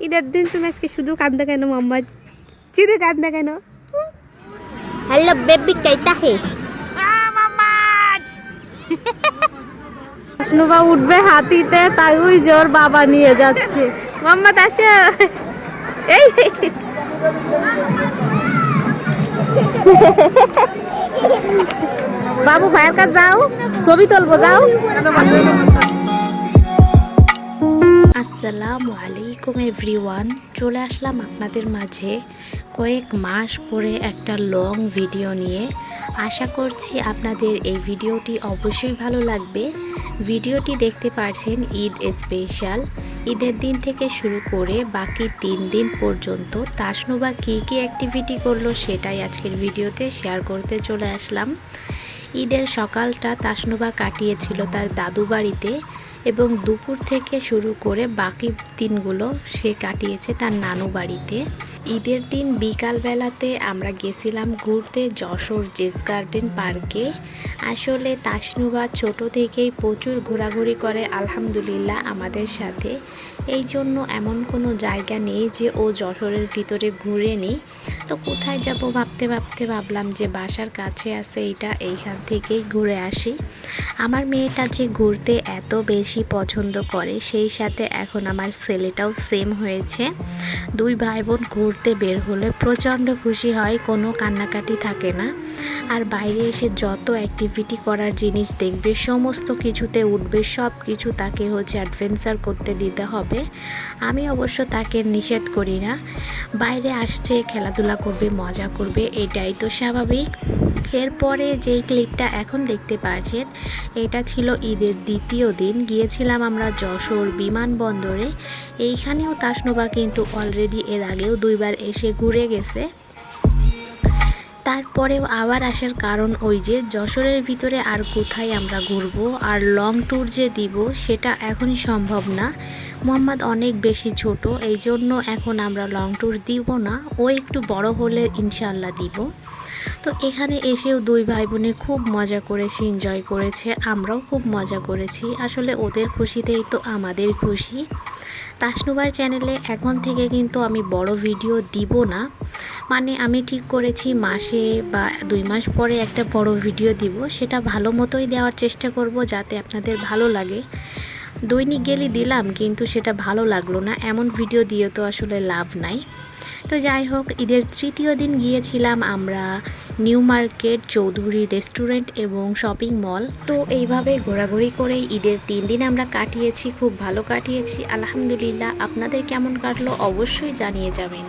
ঈদের দিন তুমি আজকে শুধু কান্দা কেন মোহাম্মদ? শুধু কান্দা কেন? हेलो बेबी कैसा है? তাসনুবা উঠবে হাতিতে, তাই ওই জোর বাবা নিয়ে যাচ্ছে। মোহাম্মদ আসো। এই বাবু ভাইয়ের কাছে যাও, ছবি তুলবো, যাও। আসসালামু আলাইকুম এভরিওয়ান, চলে আসলাম আপনাদের মাঝে কয়েক মাস পরে একটা লং ভিডিও নিয়ে। আশা করছি আপনাদের এই ভিডিওটি অবশ্যই ভালো লাগবে। ভিডিওটি দেখতে পারছেন ঈদ স্পেশাল। ঈদের দিন থেকে শুরু করে বাকি 3 দিন পর্যন্ত তাসনুবা কী কী অ্যাক্টিভিটি করলো সেটাই আজকের ভিডিওতে শেয়ার করতে চলে আসলাম। ঈদের সকালটা তাসনুবা কাটিয়েছিল তার দাদু বাড়িতে এবং দুপুর থেকে শুরু করে বাকি দিনগুলো সে কাটিয়েছে তার নানু বাড়িতে। ঈদের দিন বিকালবেলাতে আমরা গেছিলাম ঘুরতে যশোর জেস গার্ডেন পার্কে। আসলে তাসনুবা ছোট থেকেই প্রচুর ঘোরাঘুরি করে আলহামদুলিল্লাহ আমাদের সাথে। এই জন্য এমন কোনো জায়গা নেই যে ও যশোরের ভিতরে ঘুরে নি। তো কোথায় যাব ভাবতে ভাবতে ভাবলাম যে বাসার কাছে আছে এইখান থেকেই ঘুরে আসি। আমার মেয়েটা যে ঘুরতে এত বেশি পছন্দ করে, সেই সাথে এখন আমার ছেলেটাও সেম হয়েছে। 2 ভাই বোন ঘুরতে বের হলে প্রচণ্ড খুশি হয়, কোনো কান্নাকাটি থাকে না। আর বাইরে এসে যত অ্যাক্টিভিটি করার জিনিস দেখবে সমস্ত কিছুতে উঠবে, সব কিছু তাকে অ্যাডভেঞ্চার করতে দিতে হবে। আমি অবশ্য তাকে নিষেধ করি না, বাইরে আসছে খেলাধুলা করবে, মজা করবে, এটাই তো স্বাভাবিক। এরপরে যেই ক্লিপটা এখন দেখতে পাচ্ছেন, এটা ছিল ঈদের দ্বিতীয় দিন। গিয়েছিলাম আমরা যশোর বিমানবন্দরে। এইখানেও তাসনুবা কিন্তু অলরেডি এর আগেও 2 বার এসে ঘুরে গেছে। তারপরেও আবার আসার কারণ ওই যে যশোরের ভিতরে আর কোথায় আমরা ঘুরবো, আর লং ট্যুর যে দিব সেটা এখনই সম্ভব না। মোহাম্মদ অনেক বেশি ছোট, এই জন্য এখন আমরা লং ট্যুর দিব না, ও একটু বড় হলে ইনশাল্লাহ দিব। তো এখানে এসেও 2 ভাই বোনে খুব মজা করেছি, এনজয় করেছে, আমরাও খুব মজা করেছি। আসলে ওদের খুশিতেই তো আমাদের খুশি। তাসনুবার চ্যানেলে এখন থেকে কিন্তু আমি বড় ভিডিও দিব না, মানে আমি ঠিক করেছি মাসে বা 2 মাস পরে একটা বড় ভিডিও দিব। সেটা ভালো মতোই দেওয়ার চেষ্টা করব যাতে আপনাদের ভালো লাগে। দৈনিক গেলি দিলাম কিন্তু সেটা ভালো লাগলো না, এমন ভিডিও দিয়ে তো আসলে লাভ নাই। তো যাই হোক, ঈদের তৃতীয় দিন গিয়েছিলাম আমরা নিউ মার্কেট, চৌধুরী রেস্টুরেন্ট এবং শপিং মল। তো এইভাবে ঘোরাঘুরি করেই ঈদের 3 দিন আমরা কাটিয়েছি, খুব ভালো কাটিয়েছি আলহামদুলিল্লাহ। আপনাদের কেমন কাটলো অবশ্যই জানিয়ে যাবেন।